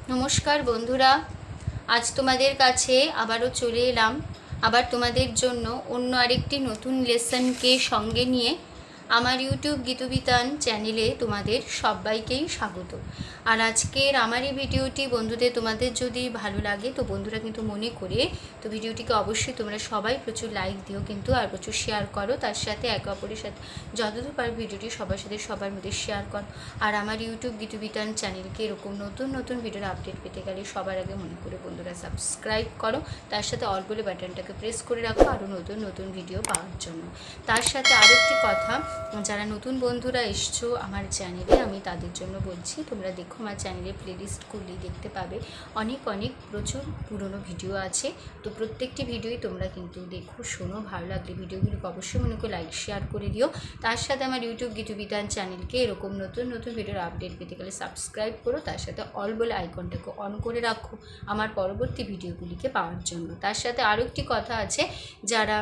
নমস্কার বন্ধুরা, আজ তোমাদের কাছে আবারও চলে এলাম। আবার তোমাদের জন্য অন্য আরেকটি নতুন লেসনকে সঙ্গে নিয়ে আমার ইউটিউব গীতবিতান চ্যানেলে তোমাদের সবাইকেই স্বাগত। আর আজকের আমার এই ভিডিওটি বন্ধুদের তোমাদের যদি ভালো লাগে তো বন্ধুরা কিন্তু মনে করে তো ভিডিওটিকে অবশ্যই তোমরা সবাই প্রচুর লাইক দিও কিন্তু, আর প্রচুর শেয়ার করো। তার সাথে একে অপরের সাথে যতদূর পারো ভিডিওটি সবার সাথে সবার মধ্যে শেয়ার করো। আর আমার ইউটিউব গীতবিতান চ্যানেলকে এরকম নতুন নতুন ভিডিওর আপডেট পেতে গেলে সবার আগে মনে করে বন্ধুরা সাবস্ক্রাইব করো। তার সাথে অল বলে বাটনটাকে প্রেস করে রাখো আরও নতুন নতুন ভিডিও পাওয়ার জন্য। তার সাথে আরও একটি কথা, যারা নতুন বন্ধুরা এসছো আমার চ্যানেলে, আমি তাদের জন্য বলছি, তোমরা দেখো আমার চ্যানেলে প্লেলিস্ট করলেই দেখতে পাবে অনেক প্রচুর পুরনো ভিডিও আছে। তো প্রত্যেকটি ভিডিওই তোমরা কিন্তু দেখো, শোনো, ভালো লাগলে ভিডিওগুলোকে অবশ্যই মনে করে লাইক শেয়ার করে দিও। তার সাথে আমার ইউটিউব গীতবিতান চ্যানেলকে এরকম নতুন নতুন ভিডিওর আপডেট পেতে গেলে সাবস্ক্রাইব করো। তার সাথে অল বলে আইকনটাকে অন করে রাখো আমার পরবর্তী ভিডিওগুলিকে পাওয়ার জন্য। তার সাথে আরও একটি কথা আছে, যারা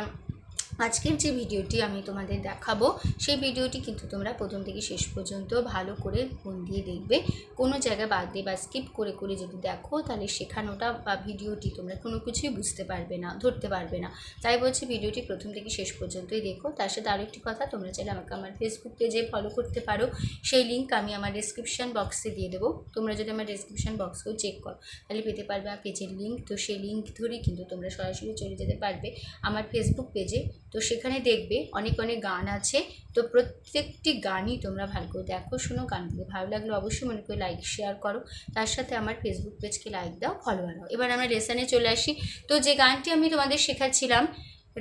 আজকের যে ভিডিওটি আমি তোমাদের দেখাবো সেই ভিডিওটি কিন্তু তোমরা প্রথম থেকে শেষ পর্যন্ত ভালো করে মন দিয়ে দেখবে। কোনো জায়গায় বাদ দিয়ে বা স্কিপ করে করে যদি দেখো তাহলে শেখানোটা বা ভিডিওটি তোমরা কোনো কিছুই বুঝতে পারবে না, ধরতে পারবে না। তাই বলছি ভিডিওটি প্রথম থেকে শেষ পর্যন্তই দেখো। তার সাথে আরও একটি কথা, তোমরা চাইলে আমাকে আমার ফেসবুক পেজে ফলো করতে পারো। সেই লিঙ্ক আমি আমার ডেসক্রিপশান বক্সে দিয়ে দেবো। তোমরা যদি আমার ডেসক্রিপশান বক্সকেও চেক করো তাহলে পেতে পারবে আমার পেজের লিঙ্ক। তো সেই লিঙ্ক ধরেই কিন্তু তোমরা সরাসরি চলে যেতে পারবে আমার ফেসবুক পেজে। তো সেখানে দেখবে অনেক গান আছে। তো প্রত্যেকটি গানই তোমরা ভালো করে দেখো, শোনো, গানগুলো ভালো লাগলে অবশ্যই মনে করে লাইক শেয়ার করো। তার সাথে আমার ফেসবুক পেজকে লাইক দাও, ফলোয়ার হও। এবার আমরা লেসনে চলে আসি। তো যে গানটি আমি তোমাদের শেখাচ্ছিলাম,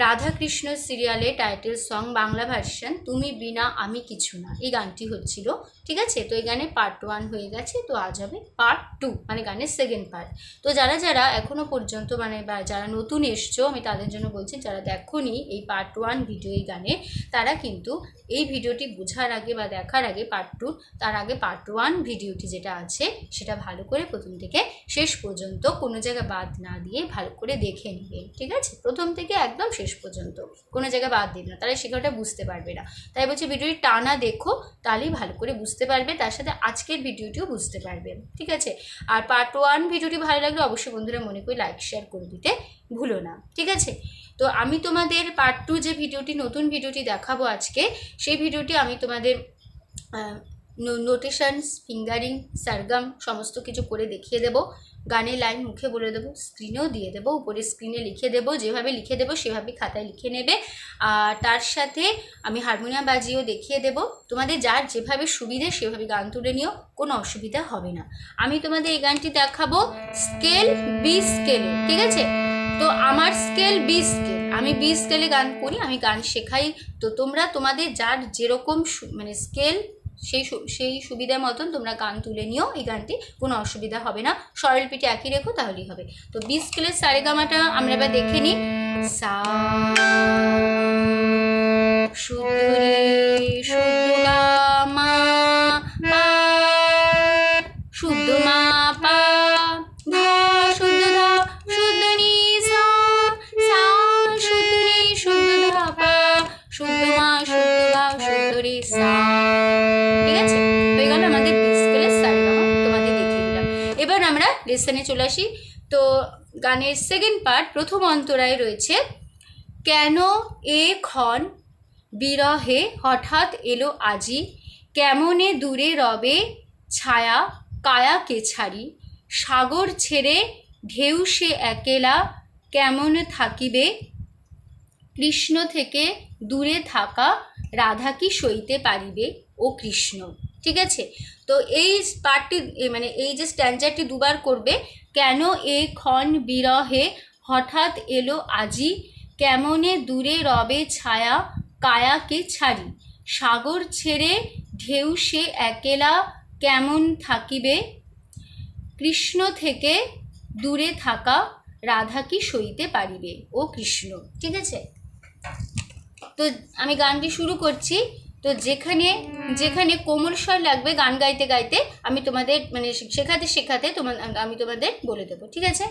রাধা কৃষ্ণ সিরিয়ালে টাইটেল সং বাংলা ভার্সন, তুমি বিনা আমি কিছু না, এই গানটি হচ্ছিল। ঠিক আছে, তো এই গানের পার্ট 1 হয়ে গেছে, তো আজ হবে পার্ট 2, মানে গানের সেকেন্ড পার্ট। তো যারা যারা এখনও পর্যন্ত বা যারা নতুন এসছো আমি তাদের জন্য বলছি, যারা দেখোনি এই পার্ট 1 ভিডিও এই গানে, তারা কিন্তু এই ভিডিওটি বোঝার আগে বা দেখার আগে পার্ট 2, তার আগে পার্ট 1 ভিডিওটি যেটা আছে সেটা ভালো করে প্রথম থেকে শেষ পর্যন্ত কোনো জায়গায় বাদ না দিয়ে ভালো করে দেখে নেবে। ঠিক আছে, প্রথম থেকে একদম শেষ পর্যন্ত কোনো জায়গায় বাদ দিবে না, তাহলে শেখাটা বুঝতে পারবে না। তাই বলছি ভিডিওটি টানা দেখো, তাহলেই ভালো করে বুঝতে পারবে। তার সাথে আজকের ভিডিওটিও বুঝতে পারবে। ঠিক আছে, আর পার্ট 1 ভিডিওটি ভালো লাগলে অবশ্যই বন্ধুরা মনে করে লাইক শেয়ার করে দিতে ভুলো না। ঠিক আছে, তো আমি তোমাদের পার্ট 2 যে ভিডিওটি, নতুন ভিডিওটি দেখাবো আজকে, সেই ভিডিওটি আমি তোমাদের নোটেশনস, ফিঙ্গারিং, সারগাম সমস্ত কিছু করে দেখিয়ে দেবো। গানের লাইন মুখে বলে দেবো, স্ক্রিনেও দিয়ে দেবো, উপরে স্ক্রিনে লিখে দেবো, যেভাবে লিখে দেবো সেভাবে খাতায় লিখে নেবে। আর তার সাথে আমি হারমোনিয়াম বাজিয়েও দেখিয়ে দেবো। তোমাদের যার যেভাবে সুবিধে সেভাবে গান তুলে নিও, কোনো অসুবিধা হবে না। আমি তোমাদের এই গানটি দেখাবো স্কেল বি স্কেলে। ঠিক আছে, তো আমার স্কেল বি স্কেল, আমি বি স্কেলে গান করি, আমি গান শেখাই। তো তোমরা তোমাদের যার যেরকম মানে স্কেল সেই সুবিধা মতন তোমরা গান তুলে নিও। এই গানটি কোনো অসুবিধা হবে না, স্বরলিপিটি একই রেখো তাহলেই হবে। তো বি স্কেলের সারেগামাটা আমরা এবার দেখে নিই। সা শুদ্ধ রে শুদ্ধ গা মা পা, শুদ্ধ মা পা, ধা শুদ্ধ ধা, শুদ্ধ নি সা, সা শুদ্ধ নি শুদ্ধ ধা পা, শুদ্ধ মা শুদ্ধ গা শুদ্ধ রে সা। ঠিক আছে, হয়ে গেল আমাদের বি স্কেলের সারেগামা, তোমাদের দেখিয়ে দিলাম। এবার আমরা লেসনে চলে আসি। তো গানের সেকেন্ড পার্ট, প্রথম অন্তরায় রয়েছে, কেন এ ক্ষণ বিরহে হঠাৎ এলো আজি, কেমনে দূরে রবে ছায়া কায়াকে ছাড়ি, সাগর ছেড়ে ঢেউ সে একেলা, কেমন থাকিবে কৃষ্ণ থেকে দূরে থাকা, রাধা কি সইতে পারিবে ও কৃষ্ণ। ঠিক আছে, তো এই পার্টটি মানে এই যে স্ট্যান্ডারটি দুবার করবে। কেন এ ক্ষণ বিরহে হঠাৎ এলো আজি, কেমনে দূরে রবে ছায়া কায়াকে ছাড়ি, সাগর ছেড়ে ঢেউ সে একেলা, কেমন থাকিবে কৃষ্ণ থেকে দূরে থাকা, রাধা কি সইতে পারিবে ও কৃষ্ণ। ঠিক আছে, তো আমি গানটি শুরু করছি। তো যেখানে যেখানে কোমল স্বর লাগবে গান গাইতে গাইতে আমি তোমাদের মানে শেখাতে শেখাতে আমি তোমাদের বলে দেবো। ঠিক আছে,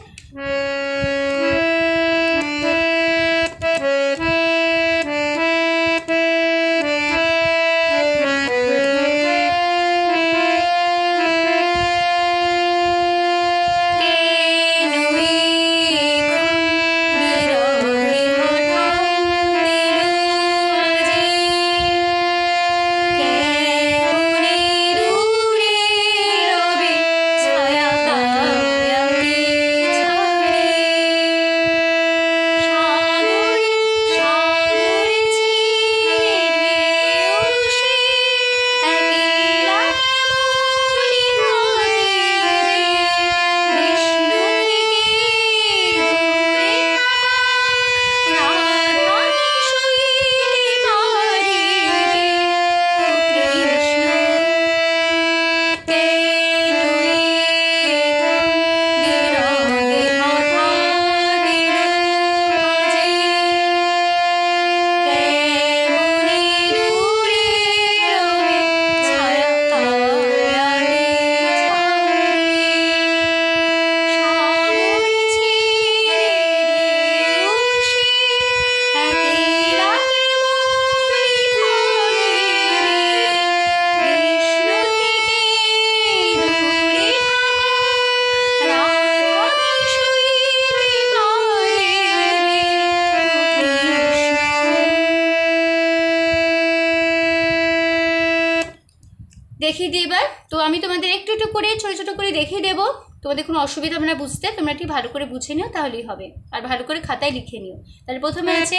দেখিয়ে দিই এবার। তো আমি তোমাদের একটু একটু করে ছোটো ছোটো করে দেখিয়ে দেবো, তোমাদের কোনো অসুবিধা হবে না বুঝতে, তোমরা একটু ভালো করে বুঝে নিও তাহলেই হবে, আর ভালো করে খাতায় লিখে নিও। তাহলে প্রথমে আছে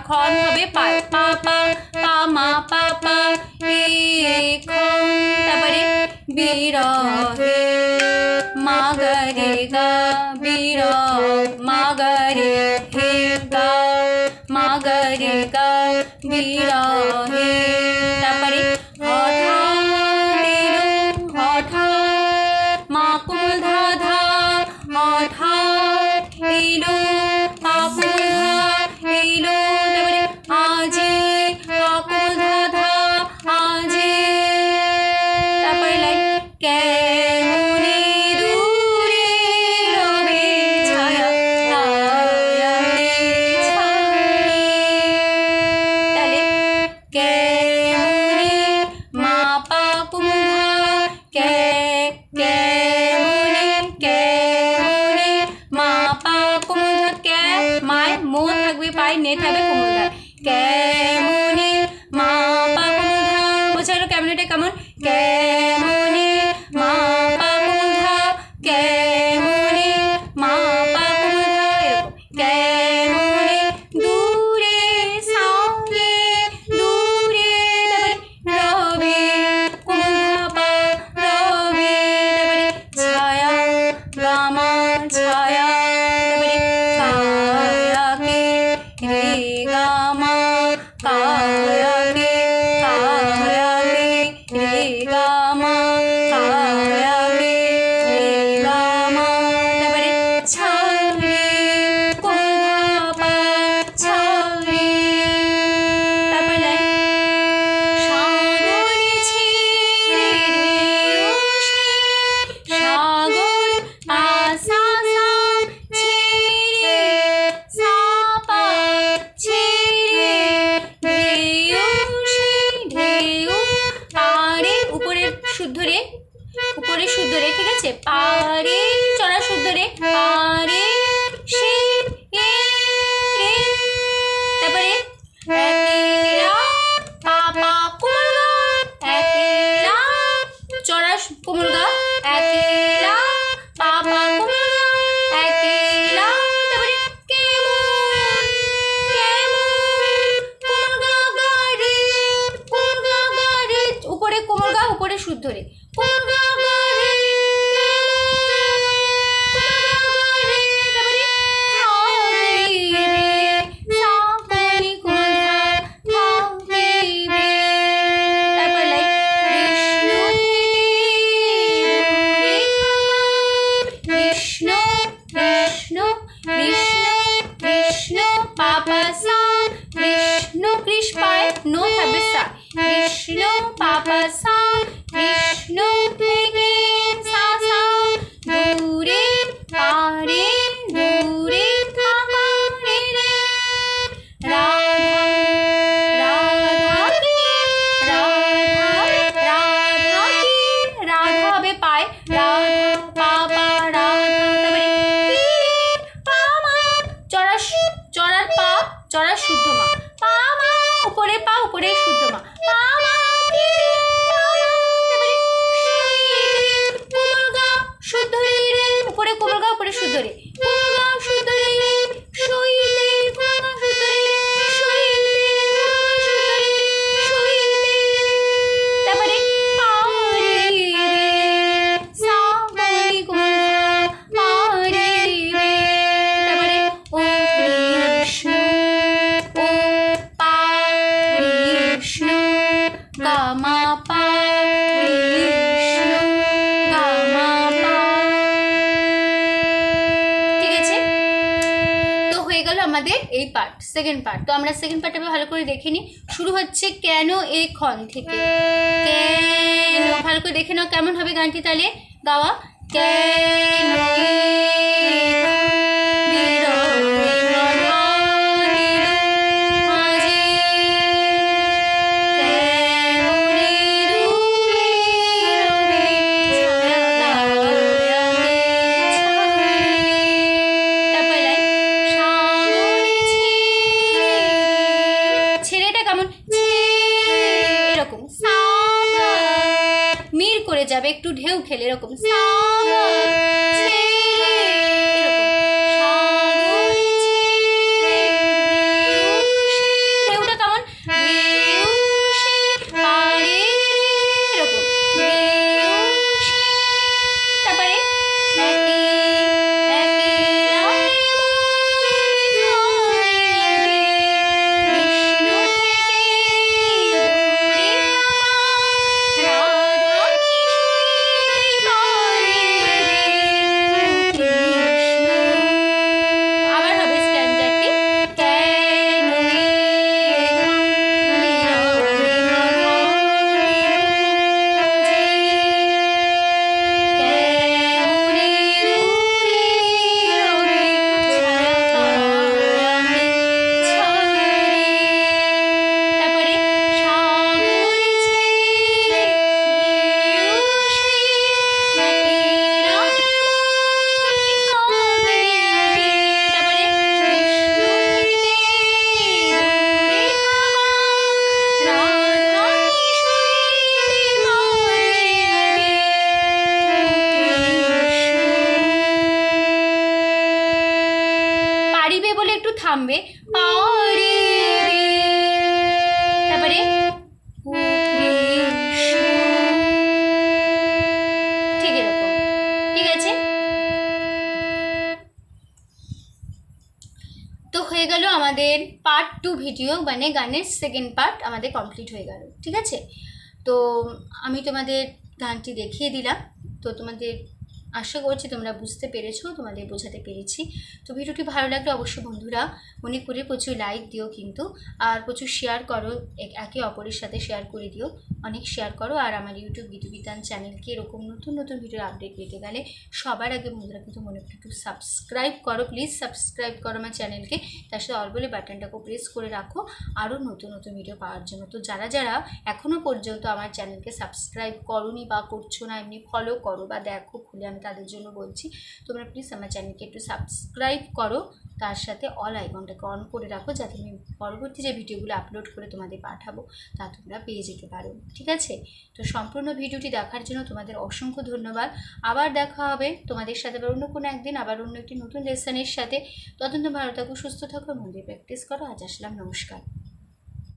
খন হবে পায়, পা পা পা মা পা পা খন, তারপরে বিরহে মা গা রে গা, বিরহ মা গা রে হে গা, মা গা রে গা বিরহে, তারপরে হঠাৎ মা কোমল ধা ধা, হঠাৎ এলো পা কোমল ধা এলো, তারপরে আজি পা কোমল ধা ধা আজি, তারপরে লাইন কেমনে দূরে রবে ছায়া ছায়াতে ছায়া, তাহলে কেমনে মা পা কোমল ধা কেমনে কেমনে মা পা কোমল ধা, কে মায় মো থাকবে পায় নে থাকবে কোমল ধা, কেমনে মা পা কোমল ধা, বোঝা গেল কেমনেটা কেমন, কেমনে মা পা কোমল ধা, কেমনে মা পা কোমল ধা, এরকম কেমনে দূরে সামনে দূরে, তারপরে রবে কোমল ধা পা রবে, তারপরে ছায়া গামা ছায়া, তারপরে কায়াকে রে গামা কায়াকে রে গামা কায়াকে রে গামা, তারপরে ছাড়ে কোমল ধা পা ছাড়ে, তারপরে লাইন সাগর ছেড়ে সাগর আসা ছেড়ে সাপা ছেড়ে ঢেউ পারে, উপরের শুদ্ধ রে, উপরের শুদ্ধ রে, ঠিক আছে, পারে চড়া শুদ্ধ রে, পারে সে এ, তারপরে একেলা পা পা কোমল গা, একেলা চড়া কোমল গা, একেলা পা পা কোমল গা, একেলা, তারপরে কেমন কোমল গা গা রে, কোমল গা গা রে, উপরে কোমল গা উপরে শুদ্ধ রে, কোমল গা গা রে আমাদের এই পার্ট, সেকেন্ড পার্ট। তো আমরা সেকেন্ড পার্টটা ভালো করে দেখে নিই। শুরু হচ্ছে কেন এই ক্ষণ থেকে, কেন, ভালো করে দেখে নাও কেমন হবে গানটি তাহলে গাওয়া। কেন যাবে একটু ঢেউ খেলে এরকম ঢেউটা কেমন তারপরে বলে একটু থামবে তারপরে ঠিক এরকম ঠিক আছে। তো হয়ে গেল আমাদের পার্ট 2 ভিডিও, মানে গানের সেকেন্ড পার্ট আমাদের কমপ্লিট হয়ে গেল। ঠিক আছে, তো আমি তোমাদের গানটি দেখিয়ে দিলাম। তো তোমাদের আশা করছি তোমরা বুঝতে পেরেছো, তোমাদের বোঝাতে পেরেছি। তো ভিডিওটি ভালো লাগলে অবশ্যই বন্ধুরা মনে করে প্রচুর লাইক দিও কিন্তু, আর প্রচুর শেয়ার করো, একে অপরের সাথে শেয়ার করে দিও, অনেক শেয়ার করো। আর আমার ইউটিউব গীতবিতান চ্যানেলকে এরকম নতুন নতুন ভিডিওর আপডেট পেতে গেলে সবার আগে বন্ধুরা কিন্তু মনে করে একটু সাবস্ক্রাইব করো, প্লিজ সাবস্ক্রাইব করো আমার চ্যানেলকে। তার সাথে অল বলে বাটনটাকে প্রেস করে রাখো আরও নতুন নতুন ভিডিও পাওয়ার জন্য। তো যারা যারা এখনও পর্যন্ত আমার চ্যানেলকে সাবস্ক্রাইব করোনি বা করছো না, এমনি ফলো করো বা দেখো খুলে, আমি তাদের জন্য বলছি তোমরা প্লিজ আমার চ্যানেলকে একটু সাবস্ক্রাইব করো, তার সাথে অল আইকনটাকে অন করে রাখো, যাতে আমি পরবর্তী যে ভিডিওগুলো আপলোড করে তোমাদের পাঠাবো তা তোমরা পেয়ে যেতে পারো। ঠিক আছে, তো সম্পূর্ণ ভিডিওটি দেখার জন্য তোমাদের অসংখ্য ধন্যবাদ। আবার দেখা হবে তোমাদের সাথে অন্য কোনো একদিন, আবার অন্য একটি নতুন লেসনের সাথে। ততদিন ভালো থাকো, সুস্থ থাকো, মন দিয়ে প্র্যাকটিস করো। আজ আসলাম, নমস্কার।